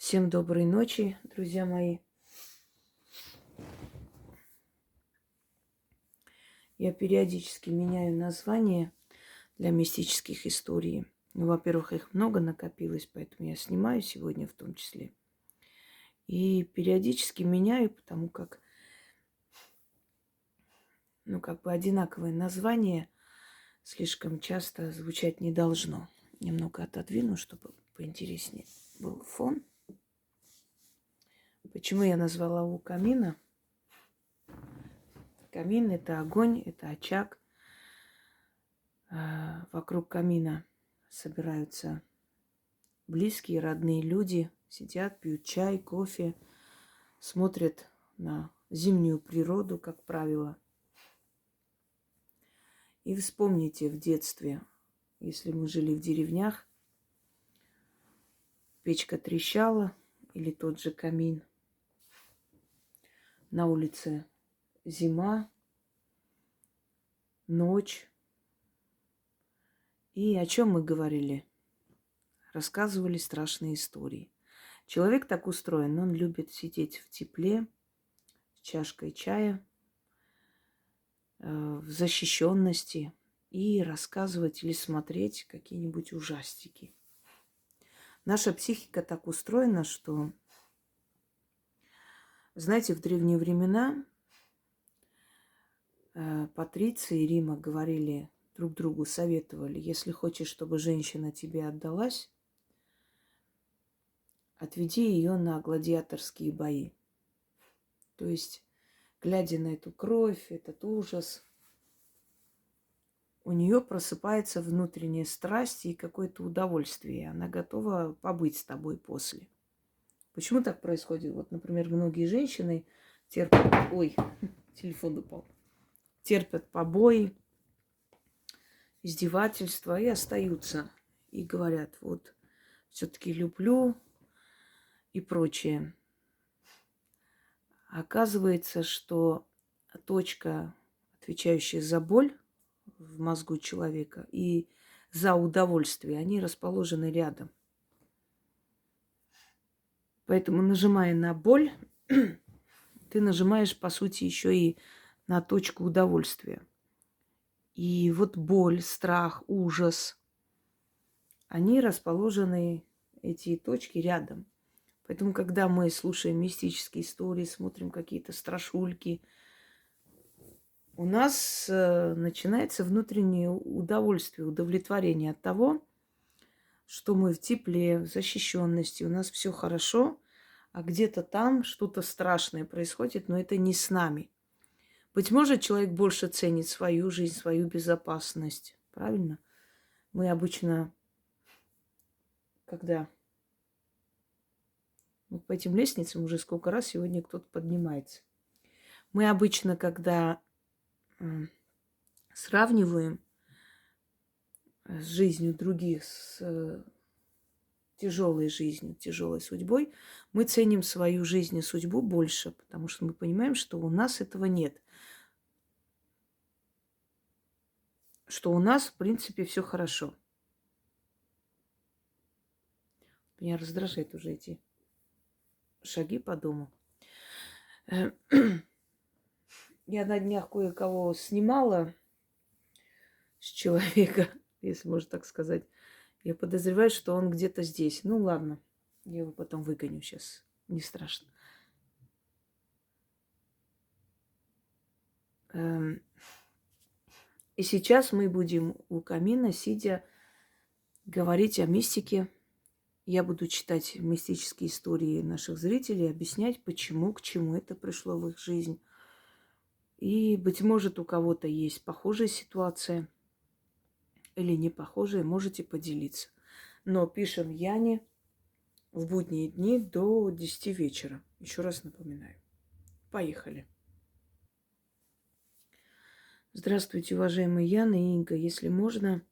Всем доброй ночи, друзья мои. Я периодически меняю названия для мистических историй. Ну, во-первых, их много накопилось, поэтому я снимаю сегодня в том числе. И периодически меняю, потому как, одинаковое название слишком часто звучать не должно. Немного отодвину, чтобы поинтереснее был фон. Почему я назвала у камина? Камин – это огонь, это очаг. Вокруг камина собираются близкие, родные люди, сидят, пьют чай, кофе, смотрят на зимнюю природу, как правило. И вспомните в детстве, если мы жили в деревнях, печка трещала или тот же камин. На улице зима, ночь. И о чем мы говорили? Рассказывали страшные истории. Человек так устроен, он любит сидеть в тепле, с чашкой чая, в защищенности и рассказывать или смотреть какие-нибудь ужастики. Наша психика так устроена, что, знаете, в древние времена патриции Рима говорили друг другу, советовали: если хочешь, чтобы женщина тебе отдалась, отведи ее на гладиаторские бои. То есть, глядя на эту кровь, этот ужас, у нее просыпается внутренняя страсть и какое-то удовольствие. Она готова побыть с тобой после. Почему так происходит? Вот, например, многие женщины терпят... Ой, телефон упал. Терпят побои, издевательства и остаются. И говорят: вот, все-таки люблю и прочее. Оказывается, что точка, отвечающая за боль в мозгу человека и за удовольствие, они расположены рядом. Поэтому, нажимая на боль, ты нажимаешь, по сути, еще и на точку удовольствия. И вот боль, страх, ужас, они расположены, эти точки, рядом. Поэтому, когда мы слушаем мистические истории, смотрим какие-то страшульки, у нас начинается внутреннее удовольствие, удовлетворение от того, что мы в тепле, в защищенности, у нас все хорошо, а где-то там что-то страшное происходит, но это не с нами. Быть может, человек больше ценит свою жизнь, свою безопасность. Правильно? Мы обычно, когда по этим лестницам уже сколько раз сегодня кто-то поднимается. Мы обычно, когда сравниваем с жизнью других, с тяжелой жизнью, тяжелой судьбой, мы ценим свою жизнь и судьбу больше, потому что мы понимаем, что у нас этого нет. Что у нас, в принципе, все хорошо. Меня раздражают уже эти шаги по дому. Я на днях кое-кого снимала с человека, если можно так сказать. Я подозреваю, что он где-то здесь. Ну ладно, я его потом выгоню сейчас. Не страшно. И сейчас мы будем у камина, сидя, говорить о мистике. Я буду читать мистические истории наших зрителей, объяснять, почему, к чему это пришло в их жизнь. И, быть может, у кого-то есть похожая ситуация или не похожая, можете поделиться. Но пишем Яне в будние дни до 10 вечера. Еще раз напоминаю. Поехали. Здравствуйте, уважаемые Яна и Инга. Если можно,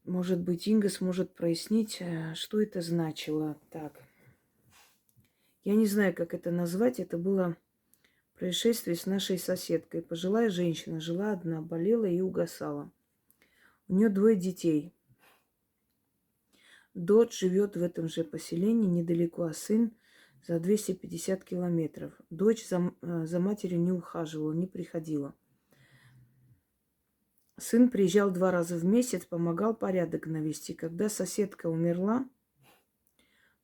может быть, Инга сможет прояснить, что это значило. Так. Я не знаю, как это назвать. Это было происшествие с нашей соседкой. Пожилая женщина, жила одна, болела и угасала. У нее 2 детей. Дочь живет в этом же поселении недалеко, а сын за 250 километров. Дочь за матерью не ухаживала, не приходила. Сын приезжал 2 раза в месяц, помогал порядок навести. Когда соседка умерла,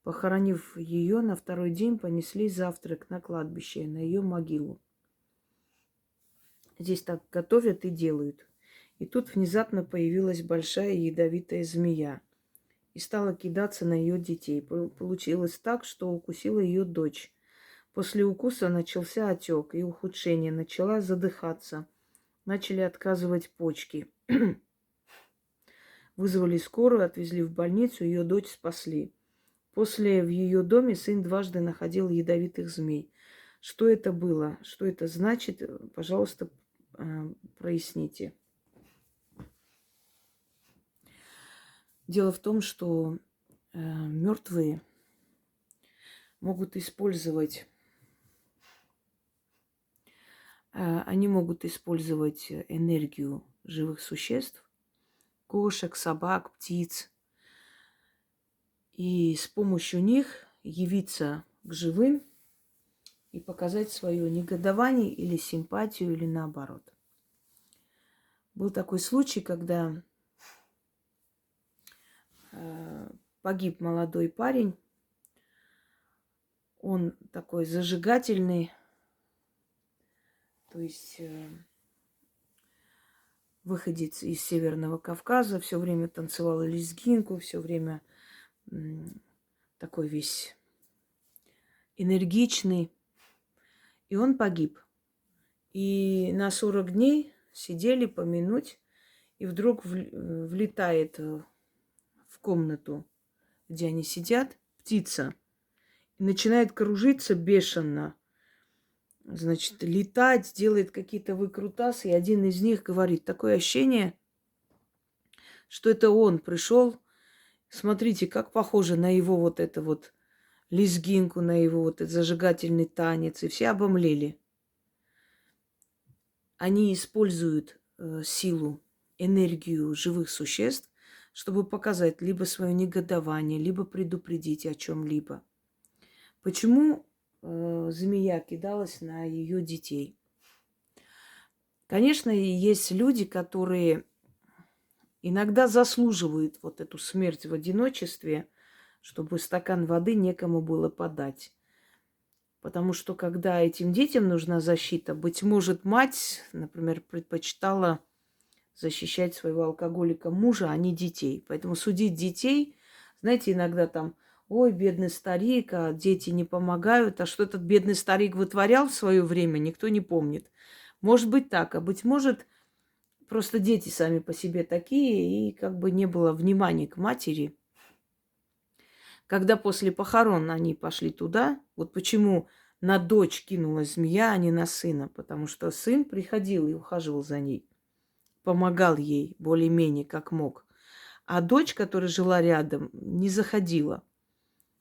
похоронив ее, на второй день понесли завтрак на кладбище, на ее могилу. Здесь так готовят и делают. И тут внезапно появилась большая ядовитая змея и стала кидаться на ее детей. Получилось так, что укусила ее дочь. После укуса начался отек и ухудшение. Начала задыхаться. Начали отказывать почки. Вызвали скорую, отвезли в больницу, ее дочь спасли. После в ее доме сын дважды находил ядовитых змей. Что это было? Что это значит? Пожалуйста, проясните. Дело в том, что мертвые могут использовать, они могут использовать энергию живых существ, кошек, собак, птиц, и с помощью них явиться к живым и показать свое негодование или симпатию, или наоборот. Был такой случай, когда погиб молодой парень. Он такой зажигательный, то есть выходец из Северного Кавказа, все время танцевал лезгинку, все время такой весь энергичный. И он погиб. И на 40 дней сидели помянуть, и вдруг влетает в комнату, где они сидят, птица, и начинает кружиться бешено. Значит, летать, делает какие-то выкрутасы. И один из них говорит, такое ощущение, что это он пришел. Смотрите, как похоже на его вот это вот лезгинку, на его вот этот зажигательный танец. И все обомлели. Они используют силу, энергию живых существ, чтобы показать либо свое негодование, либо предупредить о чем-либо. Почему змея кидалась на ее детей? Конечно, есть люди, которые иногда заслуживают вот эту смерть в одиночестве, чтобы стакан воды некому было подать. Потому что когда этим детям нужна защита, быть может, мать, например, предпочитала защищать своего алкоголика мужа, а не детей. Поэтому судить детей, знаете, иногда там, ой, бедный старик, а дети не помогают, а что этот бедный старик вытворял в свое время, никто не помнит. Может быть так, а быть может, просто дети сами по себе такие, и как бы не было внимания к матери. Когда после похорон они пошли туда, вот почему на дочь кинулась змея, а не на сына, потому что сын приходил и ухаживал за ней, помогал ей более-менее как мог. А дочь, которая жила рядом, не заходила.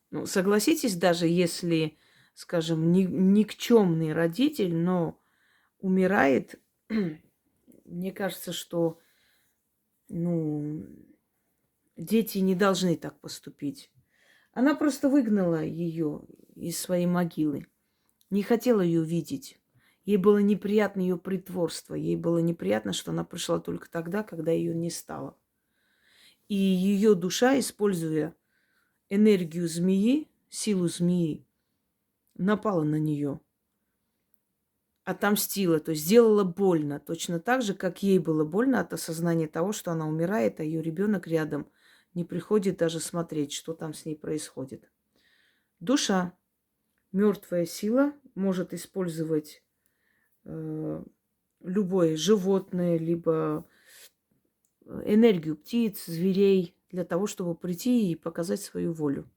Ну, согласитесь, даже если, скажем, никчемный родитель, но умирает, мне кажется, что дети не должны так поступить. Она просто выгнала ее из своей могилы. Не хотела ее видеть. Ей было неприятно ее притворство. Ей было неприятно, что она пришла только тогда, когда ее не стало. И ее душа, используя энергию змеи, силу змеи, напала на нее. Отомстила, то есть сделала больно. Точно так же, как ей было больно от осознания того, что она умирает, а ее ребенок рядом не приходит даже смотреть, что там с ней происходит. Душа, мертвая сила, может использовать любое животное, либо энергию птиц, зверей для того, чтобы прийти и показать свою волю.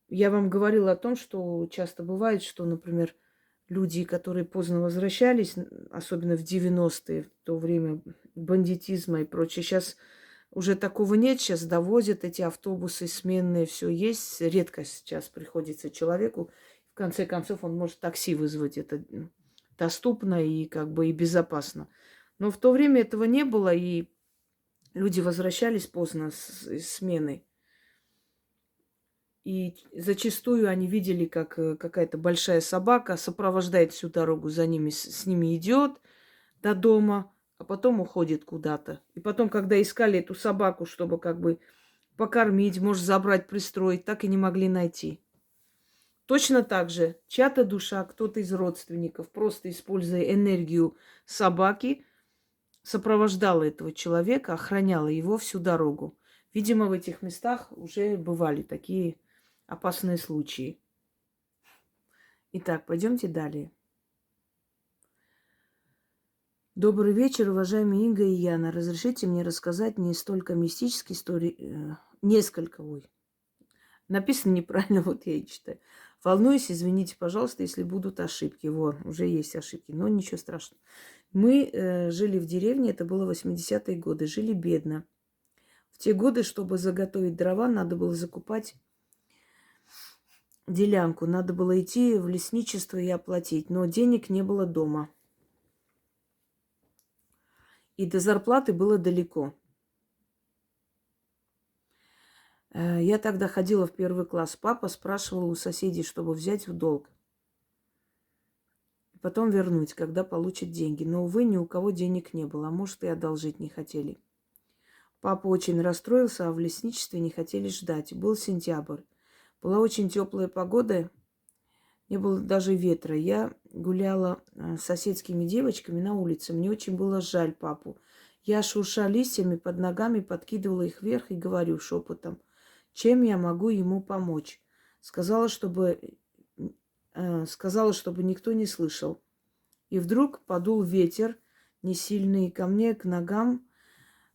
Я вам говорила о том, что часто бывает, что, например, люди, которые поздно возвращались, особенно в 90-е, в то время бандитизма и прочее, сейчас уже такого нет, сейчас довозят эти автобусы сменные, все есть. Редко сейчас приходится человеку. В конце концов, он может такси вызвать. Это доступно и как бы и безопасно. Но в то время этого не было, и Люди возвращались поздно из смены. И зачастую они видели, как какая-то большая собака сопровождает всю дорогу за ними, с ними идет до дома, а потом уходит куда-то. И потом, когда искали эту собаку, чтобы как бы покормить, может, забрать, пристроить, так и не могли найти. Точно так же чья-то душа, кто-то из родственников, просто используя энергию собаки, сопровождала этого человека, охраняла его всю дорогу. Видимо, в этих местах уже бывали такие опасные случаи. Итак, пойдемте далее. Добрый вечер, уважаемые Инга и Яна. Разрешите мне рассказать не столько мистические истории, написано неправильно, вот я и читаю. Волнуюсь, извините, пожалуйста, если будут ошибки. Вот, уже есть ошибки, но ничего страшного. Мы жили в деревне, это было 80-е годы, жили бедно. В те годы, чтобы заготовить дрова, надо было закупать делянку, надо было идти в лесничество и оплатить, но денег не было дома. И до зарплаты было далеко. Я тогда ходила в первый класс. Папа спрашивал у соседей, чтобы взять в долг. И потом вернуть, когда получит деньги. Но, увы, ни у кого денег не было. А может, и одолжить не хотели. Папа очень расстроился, а в лесничестве не хотели ждать. Был сентябрь. Была очень теплая погода. Не было даже ветра. Я гуляла с соседскими девочками на улице. Мне очень было жаль папу. Я, шурша листьями под ногами, подкидывала их вверх и говорю шепотом: чем я могу ему помочь? Сказала, чтобы никто не слышал. И вдруг подул ветер, не сильный, ко мне, к ногам.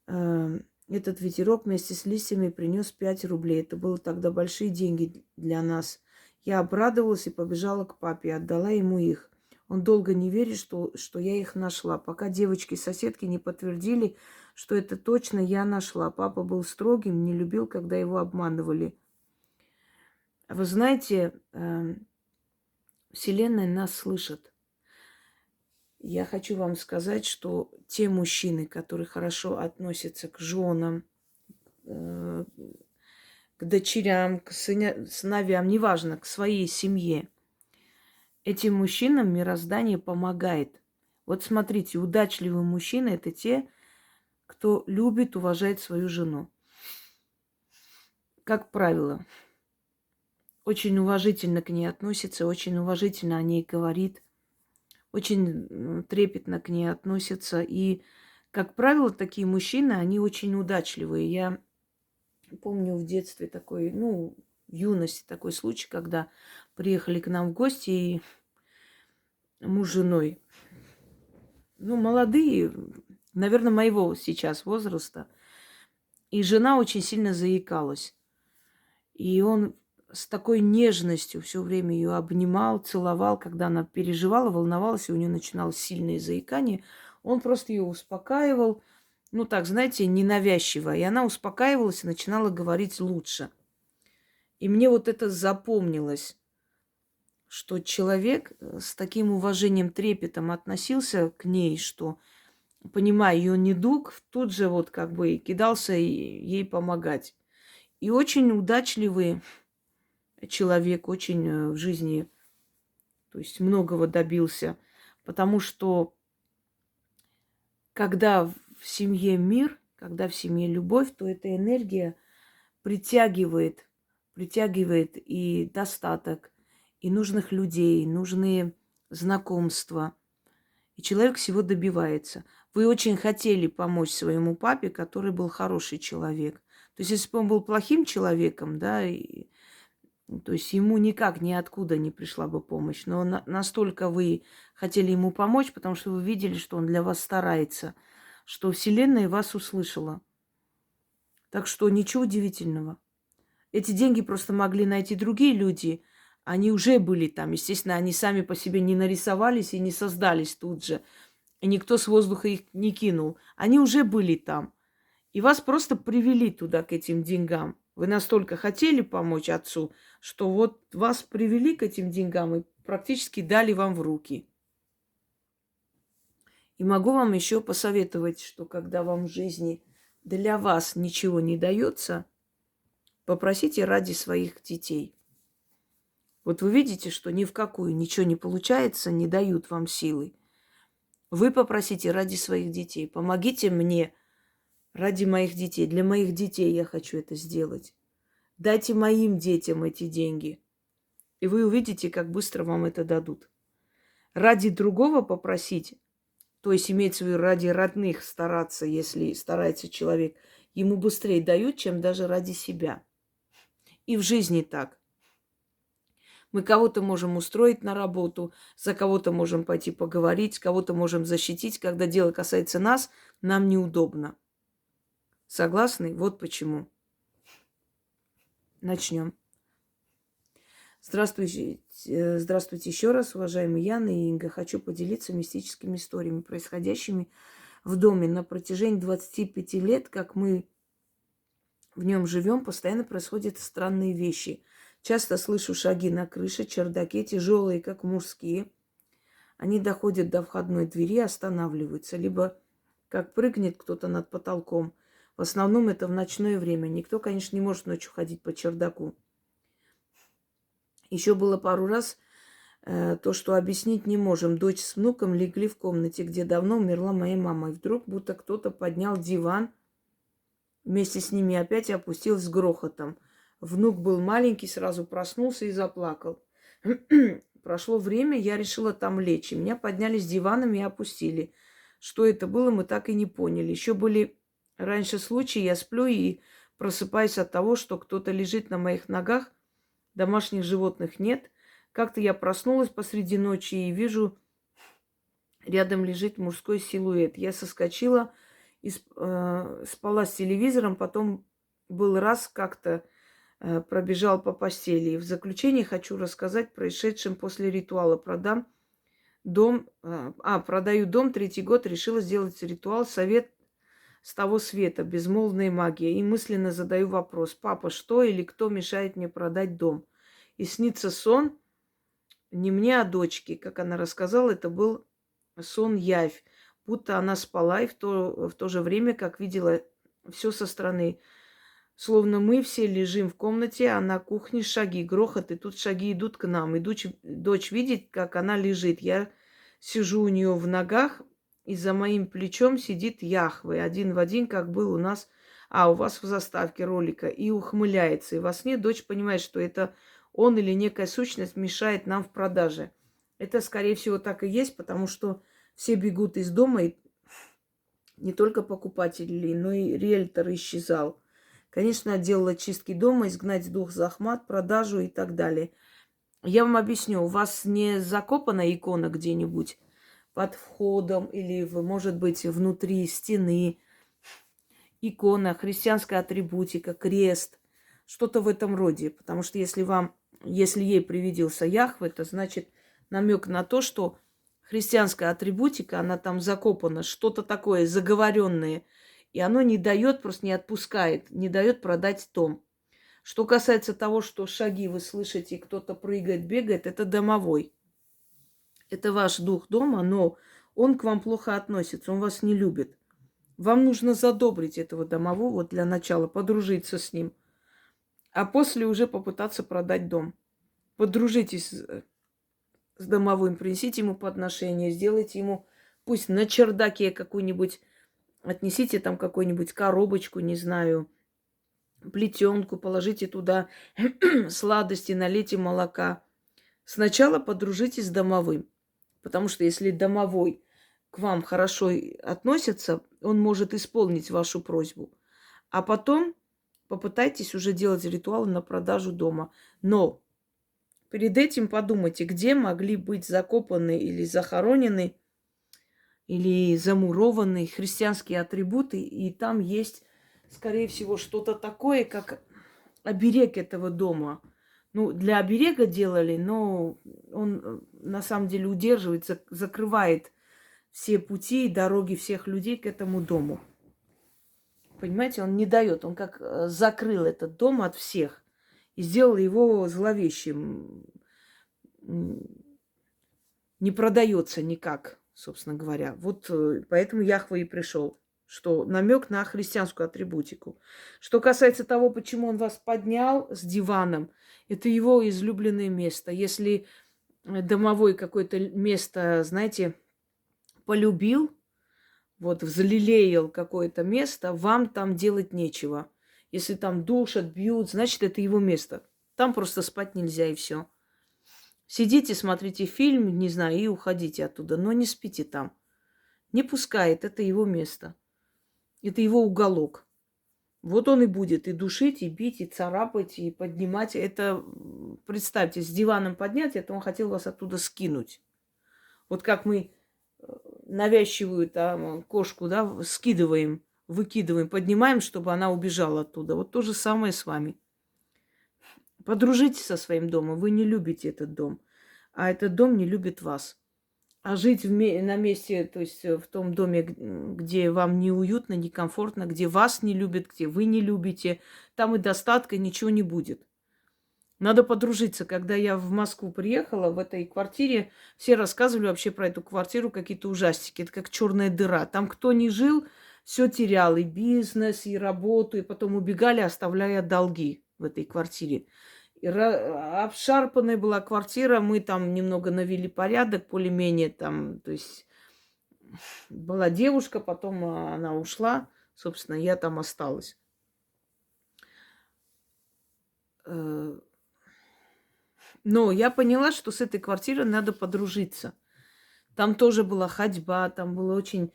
Этот ветерок вместе с листьями принес 5 рублей. Это было тогда большие деньги для нас. Я обрадовалась и побежала к папе, отдала ему их. Он долго не верит, что я их нашла, пока девочки-соседки не подтвердили, что это точно я нашла. Папа был строгим, не любил, когда его обманывали. Вы знаете, Вселенная нас слышит. Я хочу вам сказать, что те мужчины, которые хорошо относятся к женам, к дочерям, к сыновьям, неважно, к своей семье, этим мужчинам мироздание помогает. Вот смотрите, удачливые мужчины – это те, кто любит, уважает свою жену. Как правило, очень уважительно к ней относится, очень уважительно о ней говорит, очень трепетно к ней относится. И, как правило, такие мужчины, они очень удачливые. Я помню в детстве такой, в юности такой случай, когда приехали к нам в гости, и муж с женой, молодые, наверное, моего сейчас возраста, и жена очень сильно заикалась. И он с такой нежностью все время ее обнимал, целовал, когда она переживала, волновалась, и у нее начиналось сильное заикание. Он просто ее успокаивал, так, знаете, ненавязчиво. И она успокаивалась и начинала говорить лучше. И мне вот это запомнилось, что человек с таким уважением, трепетом относился к ней, что, понимая ее недуг, тут же вот как бы кидался ей помогать. И очень удачливый человек, очень в жизни, то есть многого добился. Потому что когда в семье мир, когда в семье любовь, то эта энергия притягивает и достаток, и нужных людей, нужные знакомства. И человек всего добивается. Вы очень хотели помочь своему папе, который был хороший человек. То есть, если бы он был плохим человеком, да, то есть ему никак ниоткуда не пришла бы помощь. Но настолько вы хотели ему помочь, потому что вы видели, что он для вас старается, что Вселенная вас услышала. Так что ничего удивительного. Эти деньги просто могли найти другие люди. Они уже были там. Естественно, они сами по себе не нарисовались и не создались тут же. И никто с воздуха их не кинул. Они уже были там. И вас просто привели туда, к этим деньгам. Вы настолько хотели помочь отцу, что вот вас привели к этим деньгам и практически дали вам в руки. И могу вам еще посоветовать, что когда вам в жизни для вас ничего не дается, попросите ради своих детей. Вот вы видите, что ни в какую ничего не получается, не дают вам силы. Вы попросите ради своих детей. Помогите мне ради моих детей. Для моих детей я хочу это сделать. Дайте моим детям эти деньги. И вы увидите, как быстро вам это дадут. Ради другого попросить, то есть имеется в виду ради родных стараться, если старается человек, ему быстрее дают, чем даже ради себя. И в жизни так. Мы кого-то можем устроить на работу, за кого-то можем пойти поговорить, кого-то можем защитить. Когда дело касается нас, нам неудобно. Согласны? Вот почему. Начнем. Здравствуйте, здравствуйте еще раз, уважаемые Яна и Инга. Хочу поделиться мистическими историями, происходящими в доме. На протяжении 25 лет, как мы в нем живем, постоянно происходят странные вещи. Часто слышу шаги на крыше, чердаке, тяжелые, как мужские. Они доходят до входной двери, останавливаются. Либо как прыгнет кто-то над потолком. В основном это в ночное время. Никто, конечно, не может ночью ходить по чердаку. Еще было пару раз то, что объяснить не можем. Дочь с внуком легли в комнате, где давно умерла моя мама. И вдруг будто кто-то поднял диван. Вместе с ними опять опустился с грохотом. Внук был маленький, сразу проснулся и заплакал. Прошло время, я решила там лечь. И меня подняли с диваном и опустили. Что это было, мы так и не поняли. Еще были раньше случаи, я сплю и просыпаюсь от того, что кто-то лежит на моих ногах. Домашних животных нет. Как-то я проснулась посреди ночи и вижу, рядом лежит мужской силуэт. Я соскочила, спала с телевизором, потом был раз как-то пробежал по постели. И в заключение хочу рассказать происшедшем после ритуала. Продаю дом, 3-й год, решила сделать ритуал совет с того света, безмолвная магия. И мысленно задаю вопрос: папа, что или кто мешает мне продать дом? И снится сон не мне, а дочке. Как она рассказала, это был сон-явь. Будто она спала и в то же время, как видела все со стороны. Словно мы все лежим в комнате, а на кухне шаги, грохот, и тут шаги идут к нам. И дочь видит, как она лежит. Я сижу у нее в ногах, и за моим плечом сидит Яхве, один в один, как был у нас, у вас в заставке ролика, и ухмыляется. И во сне дочь понимает, что это он или некая сущность мешает нам в продаже. Это, скорее всего, так и есть, потому что все бегут из дома, и не только покупатели, но и риэлтор исчезал. Конечно, делала чистки дома, изгнать дух захмат, продажу и так далее. Я вам объясню, у вас не закопана икона где-нибудь под входом или, может быть, внутри стены, икона, христианская атрибутика, крест, что-то в этом роде. Потому что если ей привиделся Яхве, это значит намек на то, что христианская атрибутика, она там закопана, что-то такое заговоренное, и оно не дает, просто не отпускает, не дает продать дом. Что касается того, что шаги вы слышите, кто-то прыгает, бегает, это домовой. Это ваш дух дома, но он к вам плохо относится, он вас не любит. Вам нужно задобрить этого домового для начала, подружиться с ним, а после уже попытаться продать дом. Подружитесь с домовым, принесите ему подношение, сделайте ему, пусть на чердаке какую-нибудь, отнесите там какую-нибудь коробочку, не знаю, плетенку, положите туда сладости, налейте молока. Сначала подружитесь с домовым. Потому что если домовой к вам хорошо относится, он может исполнить вашу просьбу. А потом попытайтесь уже делать ритуалы на продажу дома. Но перед этим подумайте, где могли быть закопаны или захоронены, или замурованы христианские атрибуты. И там есть, скорее всего, что-то такое, как оберег этого дома. Ну, для оберега делали, но он на самом деле удерживает, закрывает все пути и дороги всех людей к этому дому. Понимаете, он не дает, он как закрыл этот дом от всех и сделал его зловещим. Не продается никак, собственно говоря. Вот поэтому Яхве и пришел. что намек на христианскую атрибутику. Что касается того, почему он вас поднял с диваном, это его излюбленное место. Если домовой какое-то место, знаете, полюбил, вот взлелеял какое-то место, вам там делать нечего. Если там душат, бьют, значит, это его место. Там просто спать нельзя, и все. Сидите, смотрите фильм, не знаю, и уходите оттуда, но не спите там. Не пускает, это его место. Это его уголок. Вот он и будет и душить, и бить, и царапать, и поднимать. Это, представьте, с диваном поднять, это он хотел вас оттуда скинуть. Вот как мы навязчивую там кошку, да, скидываем, выкидываем, поднимаем, чтобы она убежала оттуда. Вот то же самое с вами. Подружитесь со своим домом. Вы не любите этот дом, а этот дом не любит вас. А жить на месте, то есть в том доме, где вам неуютно, некомфортно, где вас не любят, где вы не любите, там и достатка ничего не будет. Надо подружиться. Когда я в Москву приехала, в этой квартире, все рассказывали вообще про эту квартиру какие-то ужастики. Это как черная дыра. Там кто не жил, все терял. И бизнес, и работу, и потом убегали, оставляя долги в этой квартире. Обшарпанная была квартира, мы там немного навели порядок, более-менее там, то есть была девушка, потом она ушла, собственно, я там осталась. Но я поняла, что с этой квартирой надо подружиться. Там тоже была ходьба, там было очень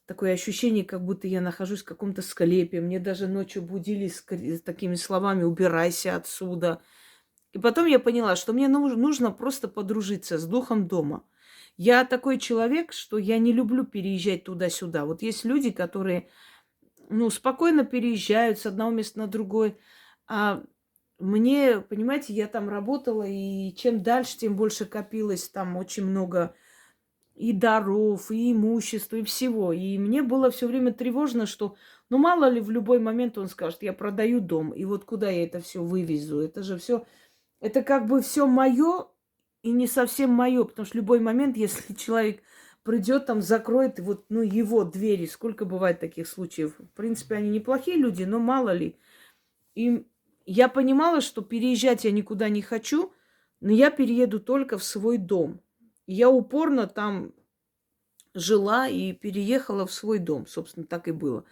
такое ощущение, как будто я нахожусь в каком-то склепе. Мне даже ночью будили с такими словами «убирайся отсюда». И потом я поняла, что мне нужно просто подружиться с духом дома. Я такой человек, что я не люблю переезжать туда-сюда. Вот есть люди, которые, спокойно переезжают с одного места на другое. А мне, понимаете, я там работала, и чем дальше, тем больше копилось там очень много и даров, и имущества, и всего. И мне было все время тревожно, что, мало ли, в любой момент он скажет, я продаю дом, и вот куда я это все вывезу? Это же все, это как бы все мое и не совсем мое, потому что в любой момент, если человек придет, там закроет вот, его двери, сколько бывает таких случаев. В принципе, они неплохие люди, но мало ли. И я понимала, что переезжать я никуда не хочу, но я перееду только в свой дом. И я упорно там жила и переехала в свой дом. Собственно, так и было.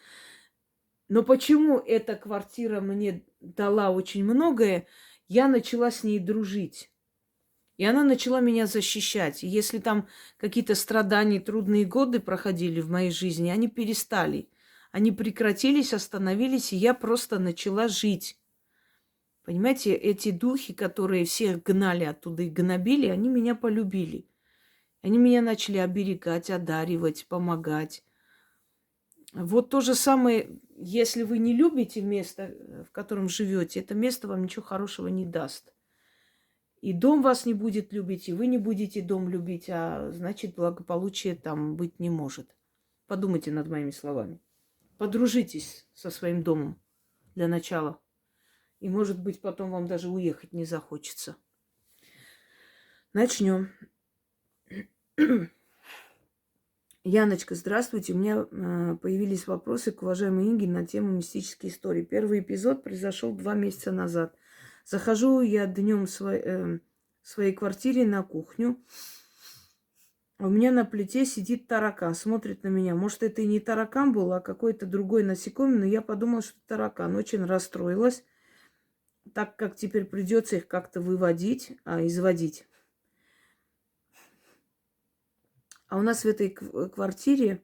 Но почему эта квартира мне дала очень многое, я начала с ней дружить. И она начала меня защищать. И если там какие-то страдания, трудные годы проходили в моей жизни, они перестали. Они прекратились, остановились, и я просто начала жить. Понимаете, эти духи, которые всех гнали оттуда и гнобили, они меня полюбили. Они меня начали оберегать, одаривать, помогать. Вот то же самое, если вы не любите место, в котором живете, это место вам ничего хорошего не даст. И дом вас не будет любить, и вы не будете дом любить, а значит, благополучия там быть не может. Подумайте над моими словами. Подружитесь со своим домом для начала. И, может быть, потом вам даже уехать не захочется. Начнем. Яночка, здравствуйте. У меня появились вопросы к уважаемой Инге на тему мистической истории. Первый эпизод произошел 2 месяца назад. Захожу я днем в своей квартире на кухню. У меня на плите сидит таракан, смотрит на меня. Может, это и не таракан был, а какой-то другой насекомый, но я подумала, что таракан. Очень расстроилась, так как теперь придется их как-то выводить, изводить. А у нас в этой квартире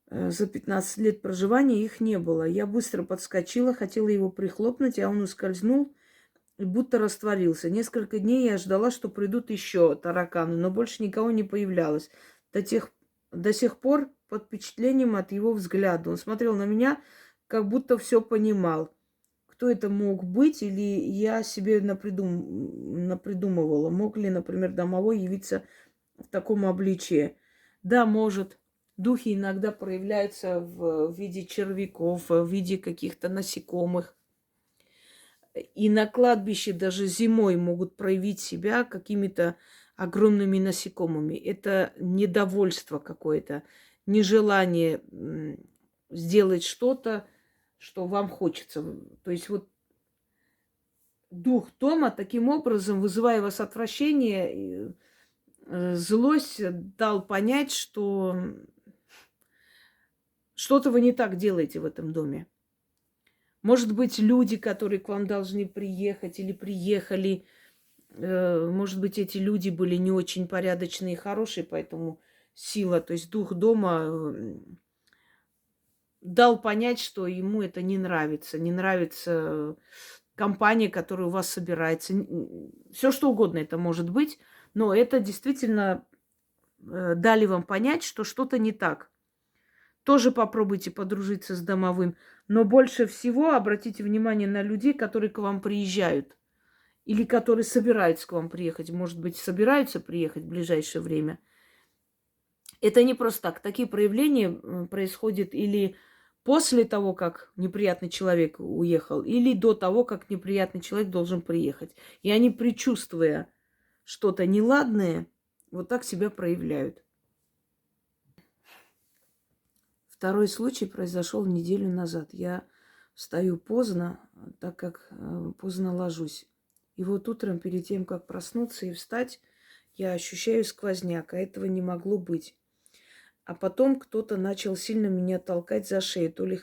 за 15 лет проживания их не было. Я быстро подскочила, хотела его прихлопнуть, а он ускользнул и будто растворился. Несколько дней я ждала, что придут еще тараканы, но больше никого не появлялось. До сих пор под впечатлением от его взгляда. Он смотрел на меня, как будто все понимал. Кто это мог быть, или я себе напридумывала. Мог ли, например, домовой явиться в таком обличии? Да, может. Духи иногда проявляются в виде червяков, в виде каких-то насекомых. И на кладбище даже зимой могут проявить себя какими-то огромными насекомыми. Это недовольство какое-то, нежелание сделать что-то, что вам хочется. То есть вот дух дома таким образом, вызывая у вас отвращение, злость, дал понять, что что-то вы не так делаете в этом доме. Может быть, люди, которые к вам должны приехать или приехали, может быть, эти люди были не очень порядочные и хорошие, поэтому сила, то есть дух дома дал понять, что ему это не нравится. Не нравится компания, которая у вас собирается. Все что угодно это может быть, но это действительно дали вам понять, что что-то не так. Тоже попробуйте подружиться с домовым. Но больше всего обратите внимание на людей, которые к вам приезжают. Или которые собираются к вам приехать. Может быть, собираются приехать в ближайшее время. Это не просто так. Такие проявления происходят или после того, как неприятный человек уехал, или до того, как неприятный человек должен приехать. И они, предчувствуя что-то неладное, вот так себя проявляют. Второй случай произошел неделю назад. Я встаю поздно, так как поздно ложусь. И вот утром, перед тем, как проснуться и встать, я ощущаю сквозняк, а этого не могло быть. А потом кто-то начал сильно меня толкать за шею. То ли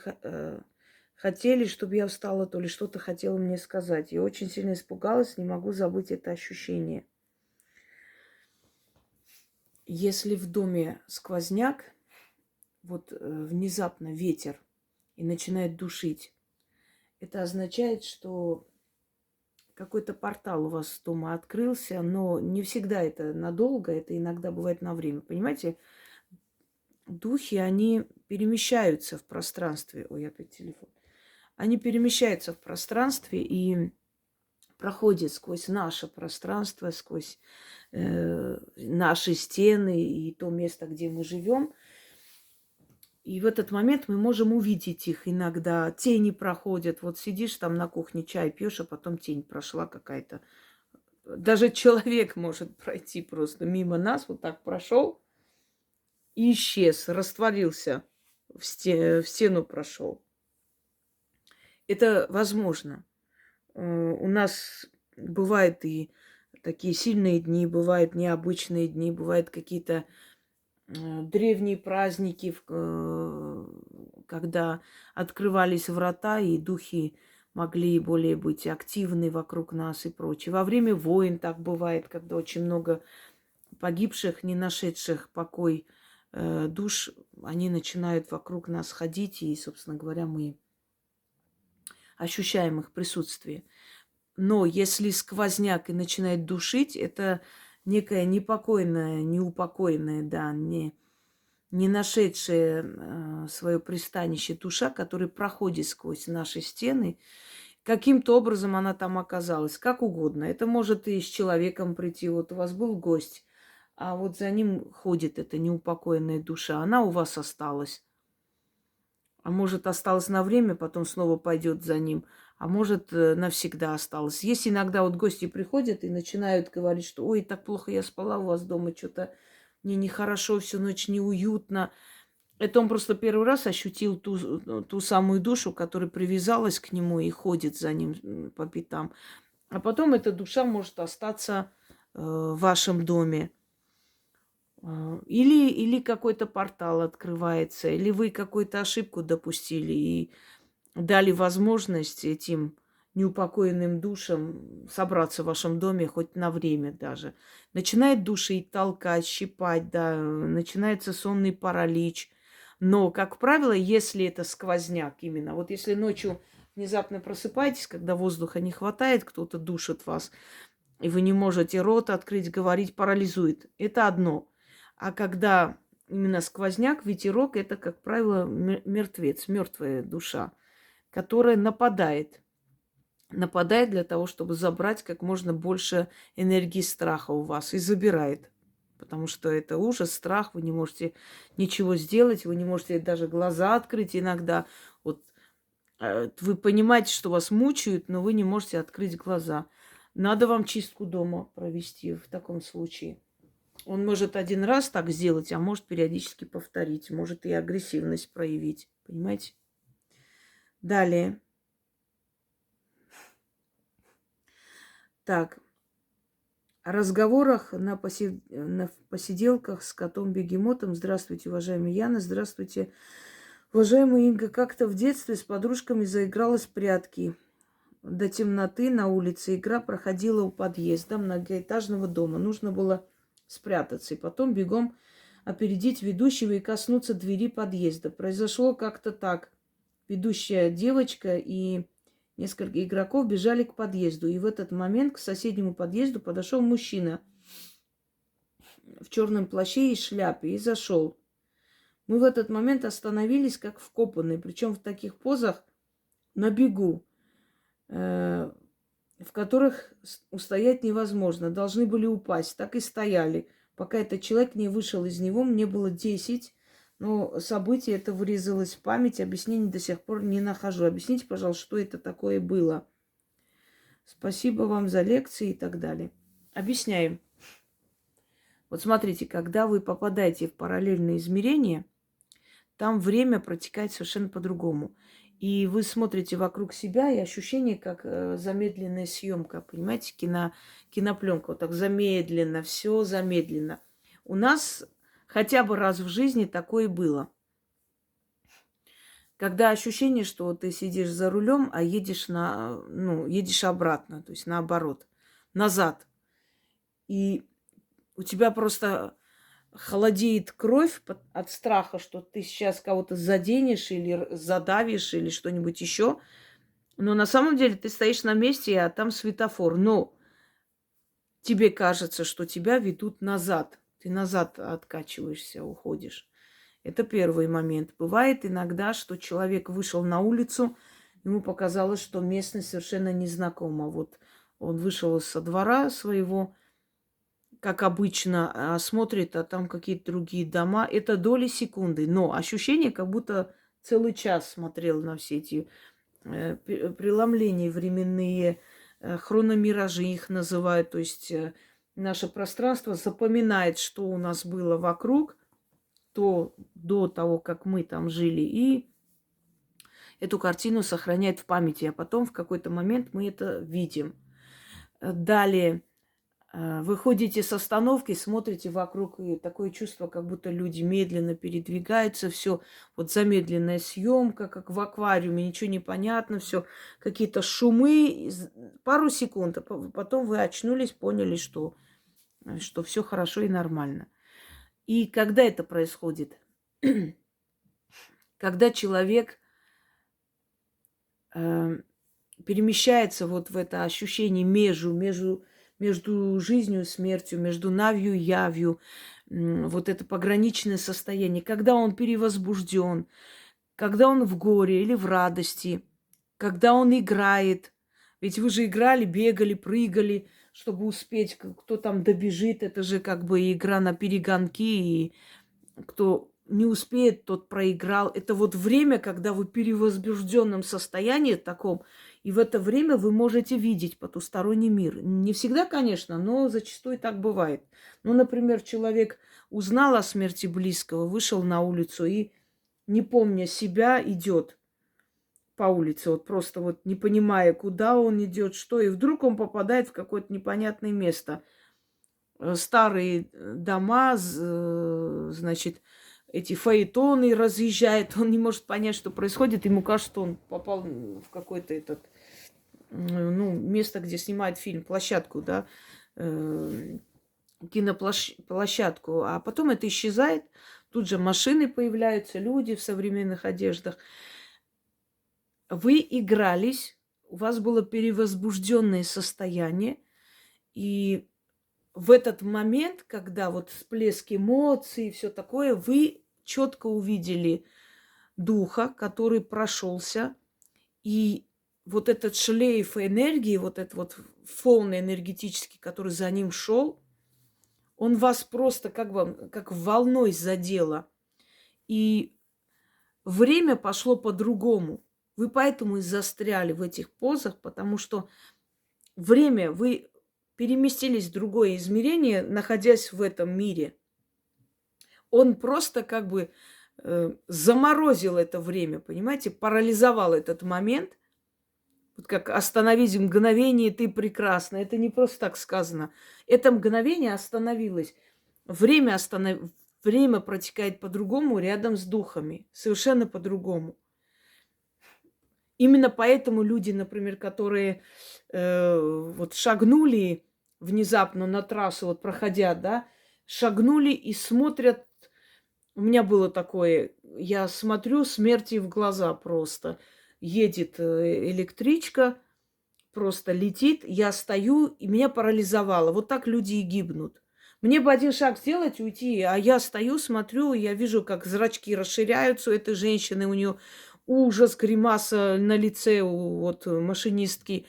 хотели, чтобы я встала, то ли что-то хотела мне сказать. Я очень сильно испугалась, не могу забыть это ощущение. Если в доме сквозняк, вот внезапно ветер и начинает душить, это означает, что какой-то портал у вас дома открылся, но не всегда это надолго, это иногда бывает на время. Понимаете, духи, они перемещаются в пространстве. Ой, опять телефон. Они перемещаются в пространстве и проходят сквозь наше пространство, сквозь наши стены и то место, где мы живем. И в этот момент мы можем увидеть их иногда. Тени проходят. Вот сидишь там на кухне, чай пьешь, а потом тень прошла какая-то. Даже человек может пройти просто мимо нас, вот так прошел и исчез, растворился, в стену прошел. Это возможно. У нас бывают и такие сильные дни, бывают необычные дни, бывают какие-то древние праздники, когда открывались врата, и духи могли более быть активны вокруг нас и прочее. Во время войн так бывает, когда очень много погибших, не нашедших покой душ, они начинают вокруг нас ходить, и, собственно говоря, мы ощущаем их присутствие. Но если сквозняк и начинает душить, это некая непокойная, неупокоенная, да, не нашедшая свое пристанище душа, которая проходит сквозь наши стены. Каким-то образом она там оказалась, как угодно. Это может и с человеком прийти. Вот у вас был гость, а вот за ним ходит эта неупокоенная душа. Она у вас осталась. А может, осталась на время, потом снова пойдет за ним. А может, навсегда осталась. Есть иногда вот гости приходят и начинают говорить, что ой, так плохо я спала у вас дома, что-то мне нехорошо, всю ночь неуютно. Это он просто первый раз ощутил ту самую душу, которая привязалась к нему и ходит за ним по пятам. А потом эта душа может остаться в вашем доме. Или какой-то портал открывается, или вы какую-то ошибку допустили и дали возможность этим неупокоенным душам собраться в вашем доме хоть на время даже. Начинает душить, толкать, щипать, да, начинается сонный паралич. Но, как правило, если это сквозняк именно, вот если ночью внезапно просыпаетесь, когда воздуха не хватает, кто-то душит вас, и вы не можете рот открыть, говорить, парализует. Это одно. А когда именно сквозняк, ветерок, это, как правило, мертвец, мертвая душа, которая нападает. Нападает для того, чтобы забрать как можно больше энергии страха у вас и забирает. Потому что это ужас, страх, вы не можете ничего сделать, вы не можете даже глаза открыть иногда. Вот вы понимаете, что вас мучают, но вы не можете открыть глаза. Надо вам чистку дома провести в таком случае. Он может один раз так сделать, а может периодически повторить, может и агрессивность проявить. Понимаете? Далее. Так. О разговорах на посиделках с котом-бегемотом. Здравствуйте, уважаемая Яна. Здравствуйте, уважаемая Инга. Как-то в детстве с подружками заигралась в прятки. До темноты на улице игра проходила у подъезда многоэтажного дома. Нужно было спрятаться и потом бегом опередить ведущего и коснуться двери подъезда. Произошло как-то так. Ведущая девочка и несколько игроков бежали к подъезду. И в этот момент к соседнему подъезду подошел мужчина в черном плаще и шляпе и зашел. Мы в этот момент остановились как вкопанные, причем в таких позах на бегу, в которых устоять невозможно. Должны были упасть. Так и стояли. Пока этот человек не вышел из него, мне было 10. Но событие это вырезалось в память. Объяснений до сих пор не нахожу. Объясните, пожалуйста, что это такое было. Спасибо вам за лекции и так далее. Объясняем. Вот смотрите, когда вы попадаете в параллельное измерение, там время протекает совершенно по-другому. И вы смотрите вокруг себя, и ощущение, как замедленная съемка, понимаете, кинопленка. Вот так замедленно, все замедленно. У нас хотя бы раз в жизни такое было. Когда ощущение, что ты сидишь за рулем, а едешь едешь обратно, то есть наоборот, назад. И у тебя просто холодеет кровь от страха, что ты сейчас кого-то заденешь или задавишь или что-нибудь еще. Но на самом деле ты стоишь на месте, а там светофор. Но тебе кажется, что тебя ведут назад. Ты назад откачиваешься, уходишь. Это первый момент. Бывает иногда, что человек вышел на улицу, ему показалось, что местность совершенно незнакома. Вот он вышел со двора своего, как обычно, смотрит, а там какие-то другие дома. Это доли секунды, но ощущение, как будто целый час смотрел на все эти преломления временные, хрономиражи их называют. То есть наше пространство запоминает, что у нас было вокруг, до того, как мы там жили, и эту картину сохраняет в памяти, а потом в какой-то момент мы это видим. Далее вы ходите с остановки, смотрите вокруг, и такое чувство, как будто люди медленно передвигаются, все вот замедленная съемка, как в аквариуме, ничего не понятно, все какие-то шумы, пару секунд, а потом вы очнулись, поняли, что все хорошо и нормально. И когда это происходит? Когда человек перемещается вот в это ощущение между жизнью и смертью, между навью и явью, вот это пограничное состояние, когда он перевозбужден, когда он в горе или в радости, когда он играет. Ведь вы же играли, бегали, прыгали, чтобы успеть, кто там добежит. Это же как бы игра на перегонки, и кто не успеет, тот проиграл. Это вот время, когда вы в перевозбужденном состоянии таком, и в это время вы можете видеть потусторонний мир. Не всегда, конечно, но зачастую так бывает. Ну, например, человек узнал о смерти близкого, вышел на улицу и, не помня себя, идет по улице, вот просто вот не понимая, куда он идет, что, и вдруг он попадает в какое-то непонятное место. Старые дома, значит, эти фаэтоны разъезжает, он не может понять, что происходит. Ему кажется, что он попал в какое-то место, где снимают фильм, площадку, да, киноплощадку. А потом это исчезает. Тут же машины появляются, люди в современных одеждах. Вы игрались, у вас было перевозбужденное состояние, и в этот момент, когда вот всплеск эмоций и все такое, вы четко увидели духа, который прошелся, и вот этот шлейф энергии, вот этот вот фон энергетический, который за ним шел, он вас просто как волной задело. И время пошло по-другому. Вы поэтому и застряли в этих позах, потому что время вы переместились в другое измерение, находясь в этом мире. Он просто как бы заморозил это время, понимаете, парализовал этот момент. Вот как остановить мгновение, ты прекрасна. Это не просто так сказано. Это мгновение остановилось. Время протекает по-другому рядом с духами. Совершенно по-другому. Именно поэтому люди, например, которые вот шагнули внезапно на трассу, вот проходя, да, шагнули и смотрят. У меня было такое, я смотрю смерти в глаза просто. Едет электричка, просто летит, я стою, и меня парализовало. Вот так люди и гибнут. Мне бы один шаг сделать, уйти, а я стою, смотрю, и я вижу, как зрачки расширяются у этой женщины, у нее ужас, гримаса на лице у вот машинистки.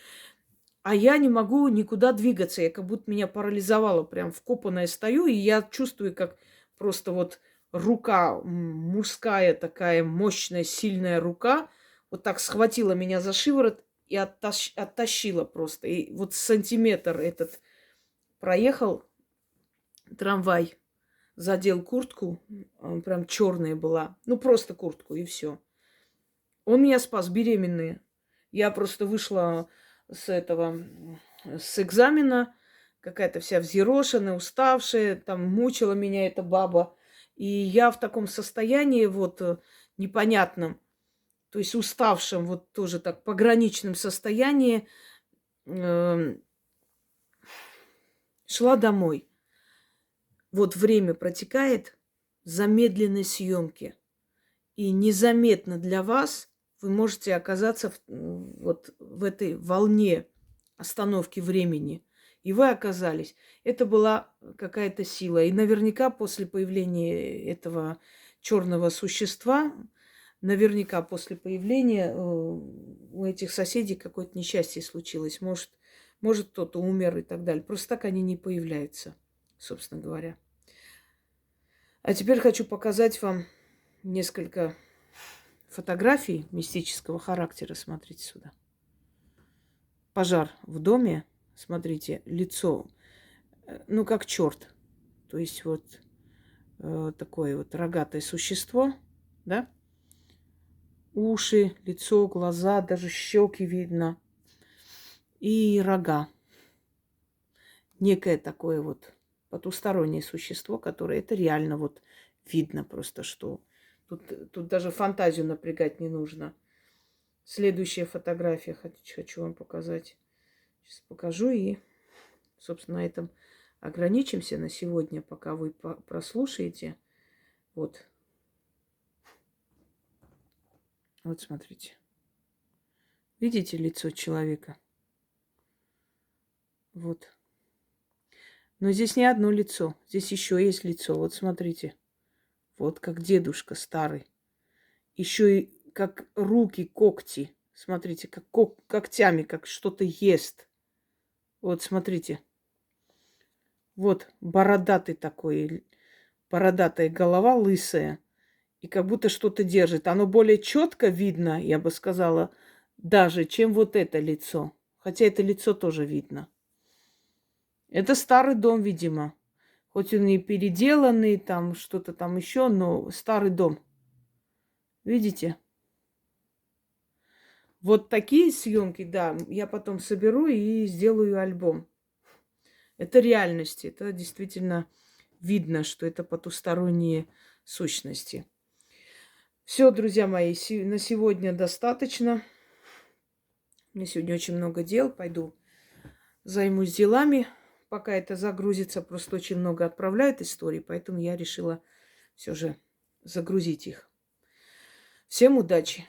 А я не могу никуда двигаться, я как будто меня парализовало, прям вкопанная стою, и я чувствую, как просто вот рука мужская такая мощная, сильная рука вот так схватила меня за шиворот и оттащила просто. И вот сантиметр этот проехал трамвай, задел куртку, прям черная была, ну просто куртку и все. Он меня спас, беременная. Я просто вышла с экзамена, какая-то вся взъерошенная, уставшая, там мучила меня эта баба. И я в таком состоянии вот непонятном, то есть уставшем, вот тоже так пограничном состоянии, шла домой. Вот время протекает замедленной съемки. И незаметно для вас вы можете оказаться вот в этой волне остановки времени. И вы оказались. Это была какая-то сила. И наверняка после появления этого черного существа, наверняка после появления у этих соседей какое-то несчастье случилось. Может кто-то умер и так далее. Просто так они не появляются, собственно говоря. А теперь хочу показать вам несколько фотографий мистического характера. Смотрите сюда. Пожар в доме. Смотрите, лицо, ну, как черт. То есть вот такое вот рогатое существо, да? Уши, лицо, глаза, даже щеки видно. И рога. Некое такое вот потустороннее существо, которое это реально вот видно просто, что тут даже фантазию напрягать не нужно. Следующая фотография хочу вам показать. Сейчас покажу и, собственно, на этом ограничимся на сегодня, пока вы прослушаете. Вот. Вот смотрите. Видите лицо человека? Вот. Но здесь не одно лицо. Здесь еще есть лицо. Вот смотрите. Вот как дедушка старый. Еще и как руки, когти. Смотрите, как когтями, как что-то ест. Вот смотрите. Вот бородатый такой. Бородатая голова лысая. И как будто что-то держит. Оно более четко видно, я бы сказала, даже, чем вот это лицо. Хотя это лицо тоже видно. Это старый дом, видимо. Хоть он и переделанный, там что-то там еще, но старый дом. Видите? Вот такие съемки, да, я потом соберу и сделаю альбом. Это реальность. Это действительно видно, что это потусторонние сущности. Все, друзья мои, на сегодня достаточно. У меня сегодня очень много дел. Пойду займусь делами. Пока это загрузится, просто очень много отправляют историй, поэтому я решила все же загрузить их. Всем удачи!